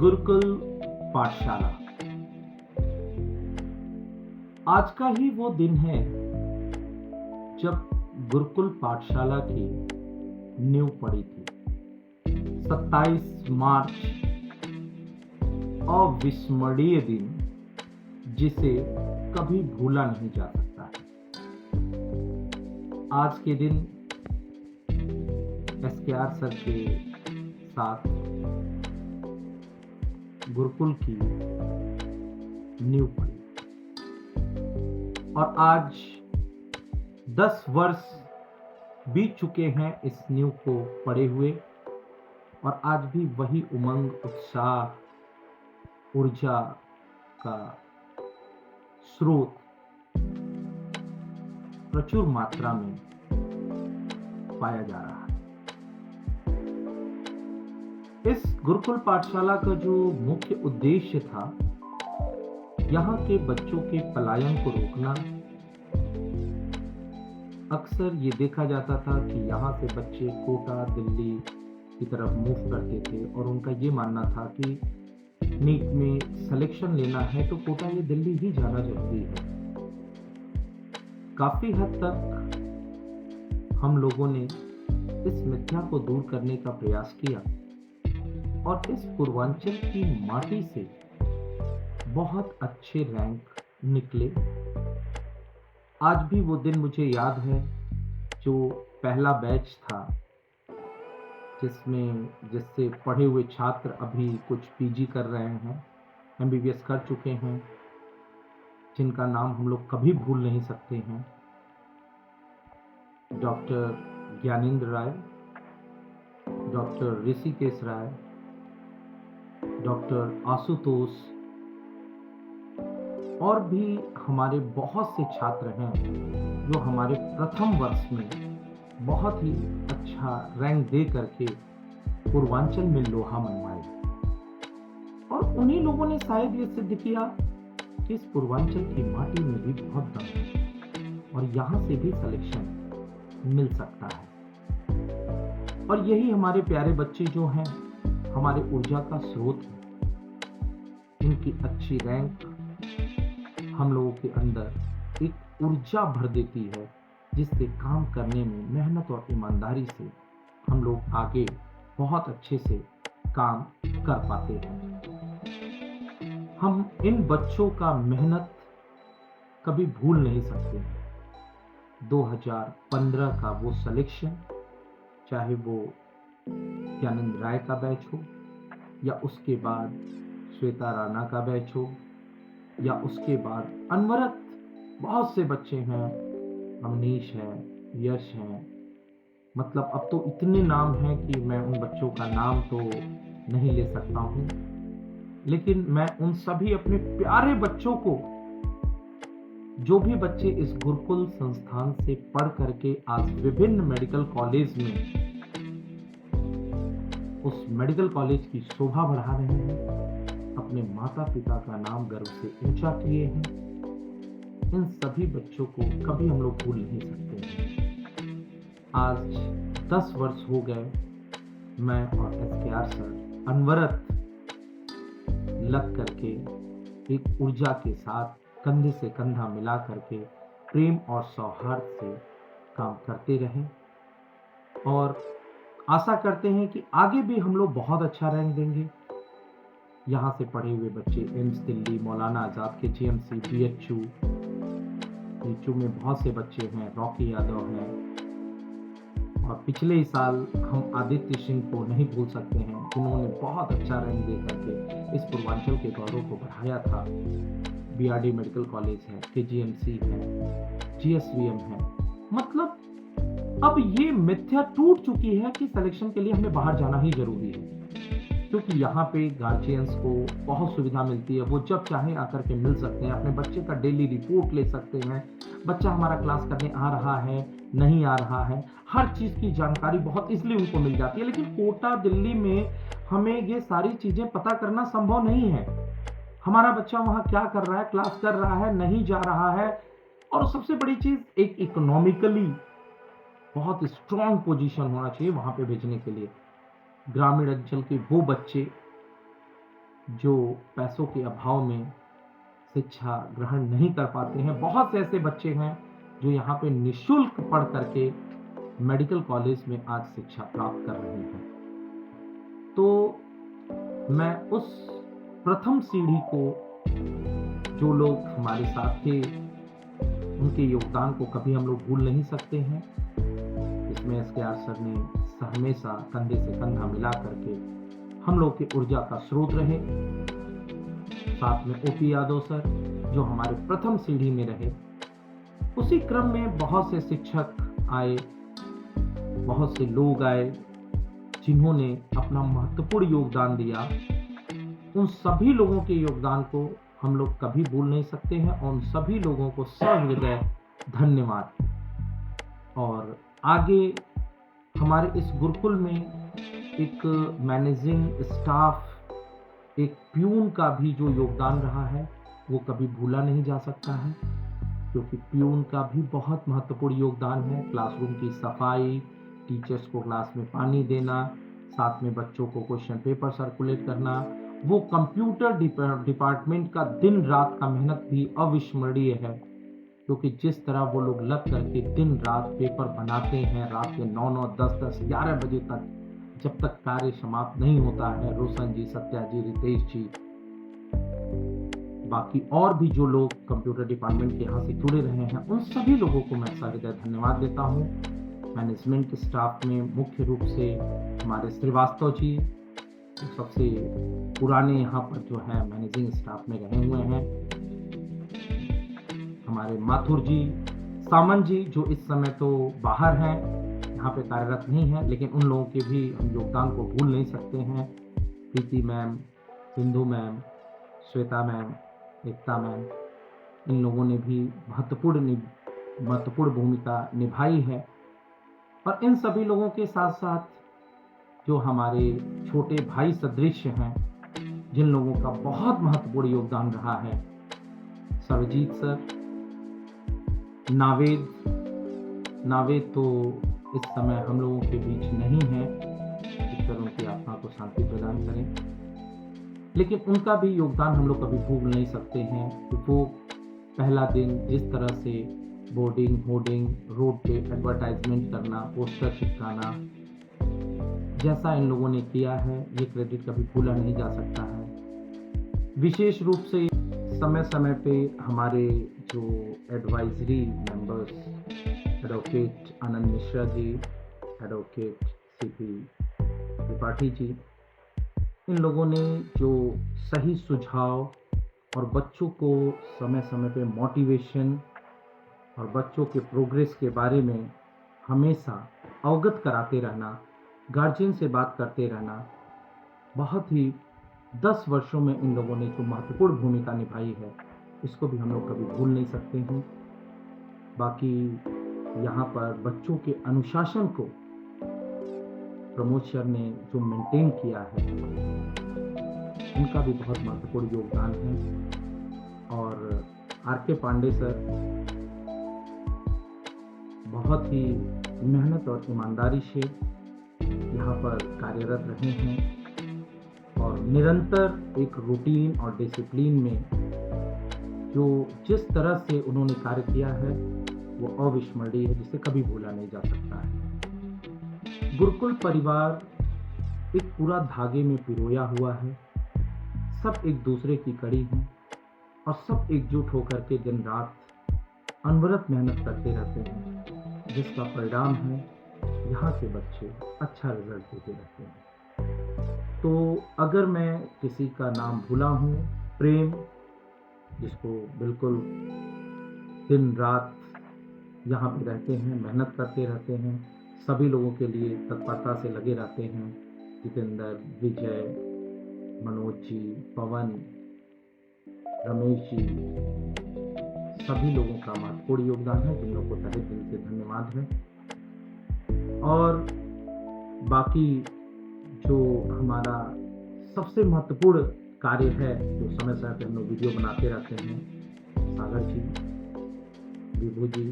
गुरुकुल पाठशाला। आज का ही वो दिन है जब गुरुकुल पाठशाला की नींव पड़ी थी। 27 मार्च, अविस्मरणीय दिन जिसे कभी भूला नहीं जा सकता है। आज के दिन SKR सर के साथ गुरुकुल की नींव पड़ी और आज 10 वर्ष बीत चुके हैं इस नींव को पड़े हुए, और आज भी वही उमंग, उत्साह, ऊर्जा का स्रोत प्रचुर मात्रा में पाया जा रहा है। इस गुरुकुल पाठशाला का जो मुख्य उद्देश्य था, यहाँ के बच्चों के पलायन को रोकना। अक्सर ये देखा जाता था कि यहाँ से बच्चे कोटा, दिल्ली की तरफ मूव करते थे और उनका ये मानना था कि नीट में सिलेक्शन लेना है तो कोटा या दिल्ली ही जाना जरूरी है। काफी हद तक हम लोगों ने इस मिथ्या को दूर करने का प्रयास किया और इस पूर्वांचल की माटी से बहुत अच्छे रैंक निकले। आज भी वो दिन मुझे याद है, जो पहला बैच था जिससे पढ़े हुए छात्र अभी कुछ PG कर रहे हैं, MBBS कर चुके हैं, जिनका नाम हम लोग कभी भूल नहीं सकते हैं। डॉक्टर ज्ञानेंद्र राय, डॉक्टर ऋषिकेश राय, डॉक्टर आशुतोष, और भी हमारे बहुत से छात्र हैं जो हमारे प्रथम वर्ष में बहुत ही अच्छा रैंक दे करके पूर्वांचल में लोहा मनवाए। और उन्हीं लोगों ने शायद ये सिद्ध किया कि इस पूर्वांचल की माटी में भी बहुत दम है और यहाँ से भी सिलेक्शन मिल सकता है। और यही हमारे प्यारे बच्चे जो हैं, हमारे ऊर्जा का स्रोत है। इनकी अच्छी रैंक हम लोगों के अंदर एक ऊर्जा भर देती है, जिससे काम करने में मेहनत और ईमानदारी से हम लोग आगे बहुत अच्छे से काम कर पाते हैं। हम इन बच्चों का मेहनत कभी भूल नहीं सकते। 2015 का वो सिलेक्शन, चाहे वो ज्ञानेंद्र राय का बैच हो या उसके बाद श्वेता राणा का बैच हो या उसके बाद अनवरत बहुत से बच्चे हैं, अमनीश है, यश है, मतलब अब तो इतने नाम हैं कि मैं उन बच्चों का नाम तो नहीं ले सकता हूं। लेकिन मैं उन सभी अपने प्यारे बच्चों को, जो भी बच्चे इस गुरुकुल संस्थान से पढ़ करके आज विभिन्न मेडिकल कॉलेज में उस मेडिकल कॉलेज की शोभा बढ़ा रहे हैं, अपने माता पिता का नाम गर्व से ऊंचा किए हैं, इन सभी बच्चों को कभी हम लोग भूल नहीं सकते हैं। आज 10 वर्ष हो गए, मैं और SKR सर अनवरत लग करके एक ऊर्जा के साथ कंधे से कंधा मिला करके प्रेम और सौहार्द से काम करते रहें और आशा करते हैं कि आगे भी हम लोग बहुत अच्छा रैंक देंगे। यहाँ से पढ़े हुए बच्चे एम्स दिल्ली, मौलाना आजाद के GMC, BHU में बहुत से बच्चे हैं, रॉकी यादव हैं, और पिछले ही साल हम आदित्य सिंह को नहीं भूल सकते हैं, जिन्होंने बहुत अच्छा रैंक दे करके इस पूर्वांचल के गौरव को बढ़ाया था। BRD मेडिकल कॉलेज है, KGMC है, GSVM है। मतलब अब ये मिथ्या टूट चुकी है कि सिलेक्शन के लिए हमें बाहर जाना ही जरूरी है, क्योंकि यहाँ पे गार्जियंस को बहुत सुविधा मिलती है। वो जब चाहे आकर के मिल सकते हैं, अपने बच्चे का डेली रिपोर्ट ले सकते हैं, बच्चा हमारा क्लास करने आ रहा है, नहीं आ रहा है, हर चीज़ की जानकारी बहुत इसलिए उनको मिल जाती है। लेकिन कोटा, दिल्ली में हमें ये सारी चीज़ें पता करना संभव नहीं है। हमारा बच्चा वहाँ क्या कर रहा है, क्लास कर रहा है, नहीं जा रहा है, और सबसे बड़ी चीज़, एक इकोनॉमिकली बहुत स्ट्रॉन्ग पोजीशन होना चाहिए वहाँ पे भेजने के लिए। ग्रामीण अंचल के वो बच्चे जो पैसों के अभाव में शिक्षा ग्रहण नहीं कर पाते हैं। बहुत से ऐसे बच्चे हैं जो यहाँ पे निःशुल्क पढ़ करके मेडिकल कॉलेज में आज शिक्षा प्राप्त कर रहे हैं। तो मैं उस प्रथम सीढ़ी को, जो लोग हमारे साथ थे, उनके योगदान को कभी हम लोग भूल नहीं सकते हैं। इसमें एसकेआर सर ने हमेशा कंधे से कंधा मिला करके हम लोग की ऊर्जा का स्रोत रहे। साथ में ओपी यादव सर, जो हमारे प्रथम सीढ़ी में रहे। उसी क्रम में बहुत से शिक्षक आए, बहुत से लोग आए, जिन्होंने अपना महत्वपूर्ण योगदान दिया। उन सभी लोगों के योगदान को हम लोग कभी भूल नहीं सकते हैं और उन सभी लोगों को सहृदय धन्यवाद। और आगे हमारे इस गुरुकुल में एक मैनेजिंग स्टाफ, एक प्यून का भी जो योगदान रहा है वो कभी भूला नहीं जा सकता है, क्योंकि प्यून का भी बहुत महत्वपूर्ण योगदान है। क्लासरूम की सफाई, टीचर्स को क्लास में पानी देना, साथ में बच्चों को क्वेश्चन पेपर सर्कुलेट करना। वो कंप्यूटर डिपार्टमेंट का दिन रात का मेहनत भी अविस्मरणीय है, क्योंकि जिस तरह वो लोग लग करके दिन रात पेपर बनाते हैं, रात के 9-9, 10-10, 11 बजे तक, जब तक कार्य समाप्त नहीं होता है। रोशन जी, सत्या जी, रितेश जी, बाकी और भी जो लोग कंप्यूटर डिपार्टमेंट के यहाँ से जुड़े रहे हैं, उन सभी लोगों को मैं सहृदय धन्यवाद देता हूँ। मैनेजमेंट स्टाफ में मुख्य रूप से हमारे श्रीवास्तव जी, जो सबसे पुराने यहाँ पर जो है मैनेजिंग स्टाफ में रहे हुए हैं। हमारे माथुर जी, सामंत जी, जो इस समय तो बाहर हैं, यहाँ पे कार्यरत नहीं है, लेकिन उन लोगों के भी हम योगदान को भूल नहीं सकते हैं। Preeti ma'am, Sindhu ma'am, Shweta ma'am, Ekta ma'am, इन लोगों ने भी महत्वपूर्ण भूमिका निभाई है। और इन सभी लोगों के साथ साथ जो हमारे छोटे भाई सदृश हैं, जिन लोगों का बहुत महत्वपूर्ण योगदान रहा है, सर्वजीत सर, नावेद तो इस समय हम लोगों के बीच नहीं है, ईश्वर उनकी आत्मा को शांति प्रदान करें, लेकिन उनका भी योगदान हम लोग कभी भूल नहीं सकते हैं। कि वो पहला दिन जिस तरह से बोर्डिंग, होर्डिंग, रोड पे एडवर्टाइजमेंट करना, पोस्टर चिपकाना, जैसा इन लोगों ने किया है, ये क्रेडिट कभी भूला नहीं जा सकता है। विशेष रूप से समय समय पे हमारे जो एडवाइजरी मेंबर्स, एडवोकेट आनंद मिश्रा जी, एडवोकेट सीपी त्रिपाठी जी, इन लोगों ने जो सही सुझाव और बच्चों को समय समय पे मोटिवेशन और बच्चों के प्रोग्रेस के बारे में हमेशा अवगत कराते रहना, गार्जियन से बात करते रहना, बहुत ही 10 वर्षों में इन लोगों ने जो महत्वपूर्ण भूमिका निभाई है, इसको भी हम लोग कभी भूल नहीं सकते हैं। बाकी यहाँ पर बच्चों के अनुशासन को प्रमोद सर ने जो मेंटेन किया है, उनका भी बहुत महत्वपूर्ण योगदान है। और आर.के. पांडे सर बहुत ही मेहनत और ईमानदारी से यहाँ पर कार्यरत रहे हैं और निरंतर एक रूटीन और डिसिप्लिन में जो जिस तरह से उन्होंने कार्य किया है, वो अविस्मरणीय है, जिसे कभी भूला नहीं जा सकता है। गुरुकुल परिवार एक पूरा धागे में पिरोया हुआ है, सब एक दूसरे की कड़ी हैं और सब एकजुट होकर के दिन रात अनवरत मेहनत करते रहते हैं, जिसका परिणाम है यहाँ के बच्चे अच्छा रिजल्ट देते रहते हैं। तो अगर मैं किसी का नाम भूला हूँ, प्रेम, जिसको बिल्कुल दिन रात यहाँ पे रहते हैं, मेहनत करते रहते हैं, सभी लोगों के लिए तत्परता से लगे रहते हैं, जितेंद्र, विजय, मनोज जी, पवन, रमेश जी, सभी लोगों का महत्वपूर्ण योगदान है, जिन लोगों को तहे दिल से धन्यवाद है। और बाकी जो हमारा सबसे महत्वपूर्ण कार्य है, जो समय समय पर हम लोग वीडियो बनाते रहते हैं, सागर जी, विभू जी,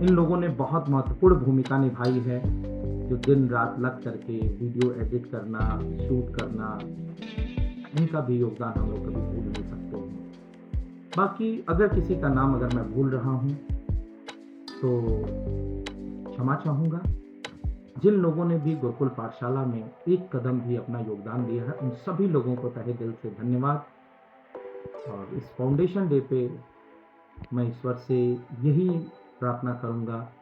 इन लोगों ने बहुत महत्वपूर्ण भूमिका निभाई है, जो दिन रात लग करके वीडियो एडिट करना, शूट करना, इनका भी योगदान हम लोग कभी भूल नहीं सकते हैं। बाकी अगर किसी का नाम अगर मैं भूल रहा हूँ, तो क्षमा चाहूँगा। जिन लोगों ने भी गुरुकुल पाठशाला में एक कदम भी अपना योगदान दिया है, उन सभी लोगों को तहे दिल से धन्यवाद। और इस फाउंडेशन डे पे मैं ईश्वर से यही प्रार्थना करूँगा,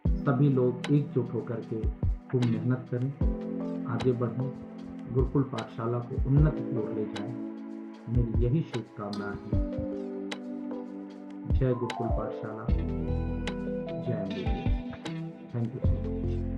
सभी लोग एकजुट होकर के खूब मेहनत करें, आगे बढ़ें, गुरुकुल पाठशाला को उन्नति की ओर ले जाएँ। मेरी यही शुभकामनाएँ हैं। जय गुरुकुल पाठशाला, जय Ambedkar. Thank you so much.